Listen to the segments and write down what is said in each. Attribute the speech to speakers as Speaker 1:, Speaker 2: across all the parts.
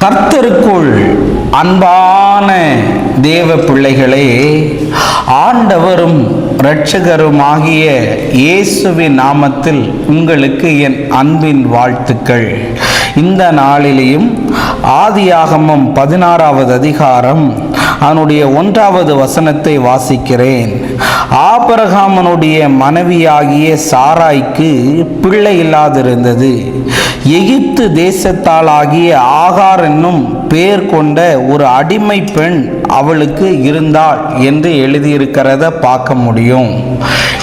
Speaker 1: கர்த்தருக்குள் அன்பான தேவ பிள்ளைகளே, ஆண்டவரும் இரட்சகருமாகிய இயேசுவின் நாமத்தில் உங்களுக்கு என் அன்பின் வாழ்த்துக்கள். இந்த நாளிலேயும் ஆதியாகமம் 16வது அதிகாரம் அதனுடைய 1வது வசனத்தை வாசிக்கிறேன். ஆபிரகாமனுடைய மனைவியாகிய சாராய்க்கு பிள்ளை இல்லாதிருந்தது. எகிப்து தேசத்தாளாகிய ஆகார் என்னும் பெயர் கொண்ட ஒரு அடிமை பெண் அவளுக்கு இருந்தாள் என்று எழுதியிருக்கிறத பார்க்க முடியும்.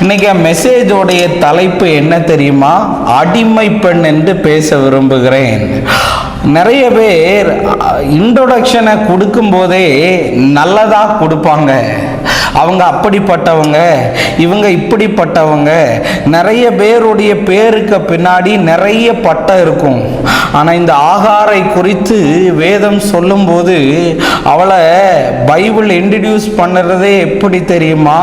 Speaker 1: இன்னைக்கு மெசேஜோடைய தலைப்பு என்ன தெரியுமா? அடிமை பெண் என்று பேச விரும்புகிறேன். நிறைய பேர் இன்ட்ரோடக்ஷனை கொடுக்கும் போதே நல்லதா கொடுப்பாங்க. அவங்க அப்படிப்பட்டவங்க, இவங்க இப்படிப்பட்டவங்க. நிறைய பேருடைய பேருக்கு பின்னாடி நிறைய பட்டம் இருக்கும். ஆனால் இந்த ஆகாரை குறித்து வேதம் சொல்லும்போது அவளை பைபிள் இன்ட்ரடியூஸ் பண்ணுறதே எப்படி தெரியுமா?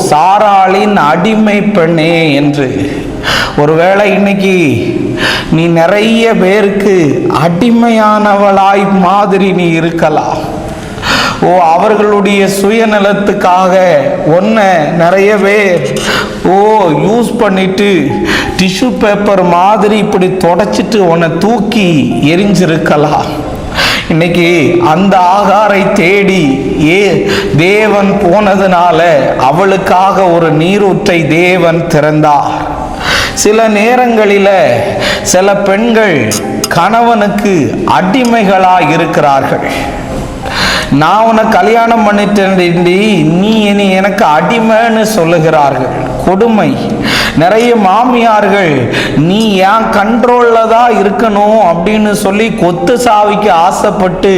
Speaker 1: சாராளின் அடிமை பெண்ணே என்று. ஒருவேளை இன்னைக்கு நீ நிறைய பேருக்கு அடிமையானவளாய் மாதிரி நீ இருக்கலாம். அவர்களுடைய சுயநலத்துக்காக ஒன்றை நிறைய பேர் யூஸ் பண்ணிட்டு டிஷ்யூ பேப்பர் மாதிரி இப்படி தொடச்சிட்டு உன்னை தூக்கி எரிஞ்சிருக்கலாம். இன்னைக்கு அந்த ஆகாரை தேடி தேவன் போனதுனால அவளுக்காக ஒரு நீரூற்றை தேவன் திறந்தார். சில நேரங்களில் சில பெண்கள் கணவனுக்கு அடிமைகளாக இருக்கிறார்கள். நான் உன்னை கல்யாணம் பண்ணிட்டேன், நீ இனி எனக்கு அடிமைன்னு சொல்லுகிறார்கள். கொடுமை. நிறைய மாமியார்கள் நீ ஏன் கண்ட்ரோலில் தான் இருக்கணும் அப்படின்னு சொல்லி கொத்து சாவிக்கு ஆசைப்பட்டு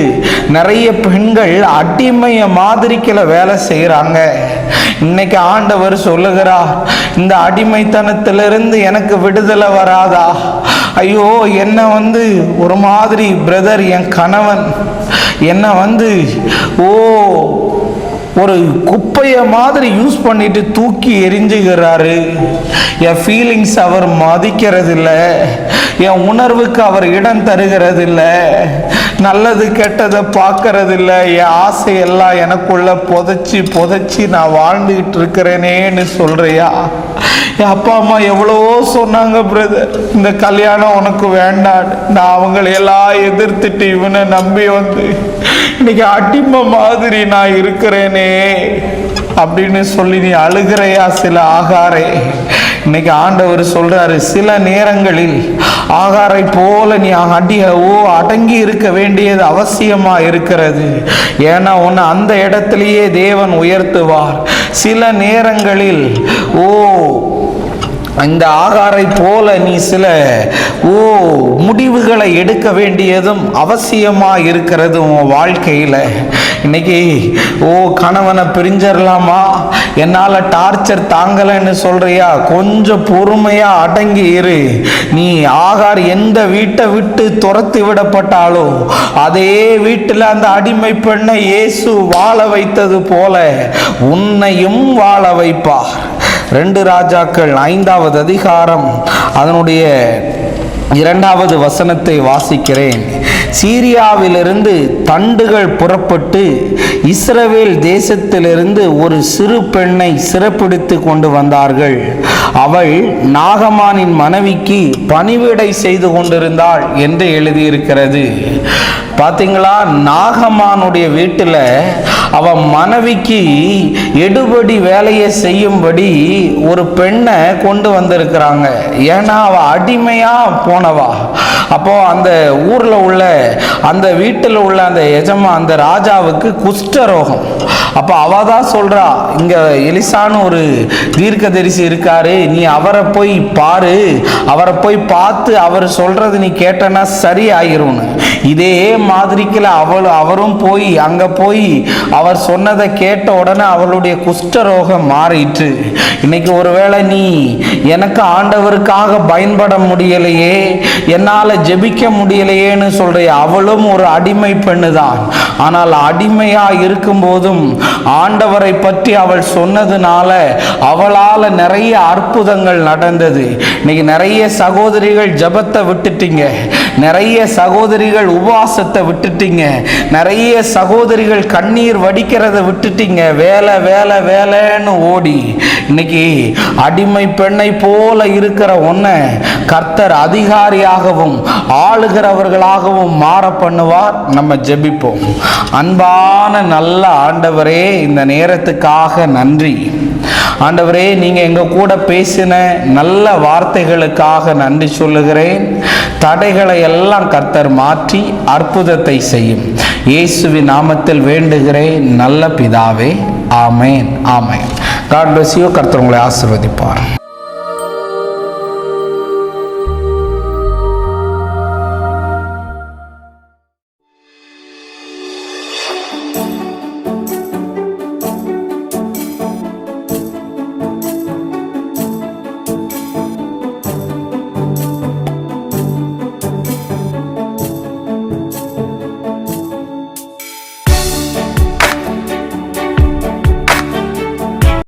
Speaker 1: நிறைய பெண்கள் அடிமைய மாதிரிக்கில் வேலை செய்கிறாங்க. இன்னைக்கு ஆண்டவர் சொல்லுகிறார், இந்த அடிமைத்தனத்திலிருந்து எனக்கு விடுதலை வராதா? ஐயோ, என்னை ஒரு மாதிரி பிரதர், என் கணவன் என்னை ஒரு குப்பையை மாதிரி யூஸ் பண்ணிட்டு தூக்கி எரிஞ்சுகிறாரு. என் ஃபீலிங்ஸ் அவர் மதிக்கிறதில்ல, என் உணர்வுக்கு அவர் இடம் தருகிறதில்ல, நல்லது கெட்டதை பார்க்கறதில்ல, என் ஆசையெல்லாம் எனக்குள்ள புதைச்சி நான் வாழ்ந்துகிட்டு இருக்கிறேனேன்னு சொல்றியா? என் அப்பா அம்மா எவ்வளவோ சொன்னாங்க, பிரதர் இந்த கல்யாணம் உனக்கு வேண்டாம், நான் அவங்களையெல்லாம் எதிர்த்துட்டு இவனை நம்பி இன்னைக்கு அடிமை மாதிரி நான் இருக்கிறேனே அப்படின்னு சொல்லி நீ அழுகிறையா? சில ஆகாரே, இன்னைக்கு ஆண்டவர் சொல்றாரு, சில நேரங்களில் ஆகாரை போல நீ அடங்கி இருக்க வேண்டியது அவசியமா இருக்கிறது. ஏன்னா உன்னை அந்த இடத்திலேயே தேவன் உயர்த்துவார். சில நேரங்களில் இந்த ஆகாரை போல நீ சில முடிவுகளை எடுக்க வேண்டியதும் அவசியமா இருக்கிறது உன் வாழ்க்கையில. இன்னைக்கு கணவனை பிரிஞ்சிடலாமா, என்னால் டார்ச்சர் தாங்கலைன்னு சொல்றியா? கொஞ்சம் பொறுமையா அடங்கி இரு. நீ ஆகார் எந்த வீட்டை விட்டு துரத்தி விடப்பட்டாலோ அதே வீட்டில் அந்த அடிமை பெண்ணை இயேசு வாழ வைத்தது போல உன்னையும் வாழ வைப்பார். 2 ராஜாக்கள் 5வது அதிகாரம் அதனுடைய 2வது வசனத்தை வாசிக்கிறேன். சீரியாவிலிருந்து தண்டுகள் புறப்பட்டு இஸ்ரவேல் தேசத்திலிருந்து ஒரு சிறு பெண்ணை சிறைப்பிடித்து கொண்டு வந்தார்கள். அவள் நாகமானின் மனைவிக்கு பணிவிடை செய்து கொண்டிருந்தாள் என்று எழுதியிருக்கிறது. பார்த்தீங்களா? நாகமானுடைய வீட்டில் அவன் மனைவிக்கு எடுபடி வேலையை செய்யும்படி ஒரு பெண்ணை கொண்டு வந்திருக்கிறாங்க. ஏன்னா அவள் அடிமையா போனவா. அப்போ அந்த ஊர்ல உள்ள அந்த வீட்டில் உள்ள அந்த அந்த ராஜாவுக்கு குஷ்டரோகம். அப்போ அவ தான் சொல்றா, இங்க எலிசான்னு ஒரு தீர்க்கதரிசி இருக்காரு, நீ அவரை போய் பாரு, அவரை போய் பார்த்து அவர் சொல்றது நீ கேட்டனா சரி ஆகிரும். இதே மாதிரிக்குல அவரும் போய் அங்க போய் அவர் சொன்னதை கேட்ட உடனே அவளுடைய குஷ்டரோகம் மாறிட்டு. இன்னைக்கு ஒருவேளை நீ எனக்கு ஆண்டவருக்காக பயன்பட முடியலையே, என்னால ஜெபிக்க முடியலையேன்னு சொல்றிய, அவளும் ஒரு அடிமை பெண்ணு தான். ஆனால் அடிமையா இருக்கும் போதும் ஆண்டவரை பற்றி அவள் சொன்னதுனால அவளால் நிறைய அற்புதங்கள் நடந்தது. இன்னைக்கு நிறைய சகோதரிகள் ஜெபத்தை விட்டுட்டீங்க, நிறைய சகோதரிகள் உபவாசத்தை விட்டுட்டீங்க. நிறைய சகோதரிகள் கண்ணீர் வடிக்கிறத விட்டுட்டீங்க. வேலை வேலை வேலைன்னு ஓடி இன்னைக்கு அடிமை பெண்ணை போல இருக்கிற ஒன்றை கர்த்தர் அதிகாரியாகவும் ஆளுகிறவர்களாகவும் மாற பண்ணுவார். நம்ம ஜெபிப்போம். அன்பான நல்ல ஆண்டவரே, இந்த நேரத்துக்காக நன்றி. ஆண்டவரே, நீங்க எங்க கூட பேசின நல்ல வார்த்தைகளுக்காக நன்றி சொல்லுகிறேன். தடைகளை எல்லாம் கர்த்தர் மாற்றி அற்புதத்தை செய்யும். இயேசுவின் நாமத்தில் வேண்டுகிறேன் நல்ல பிதாவே. ஆமேன், ஆமேன். God bless you. கர்த்தர் உங்களை ஆசீர்வதிப்பார்.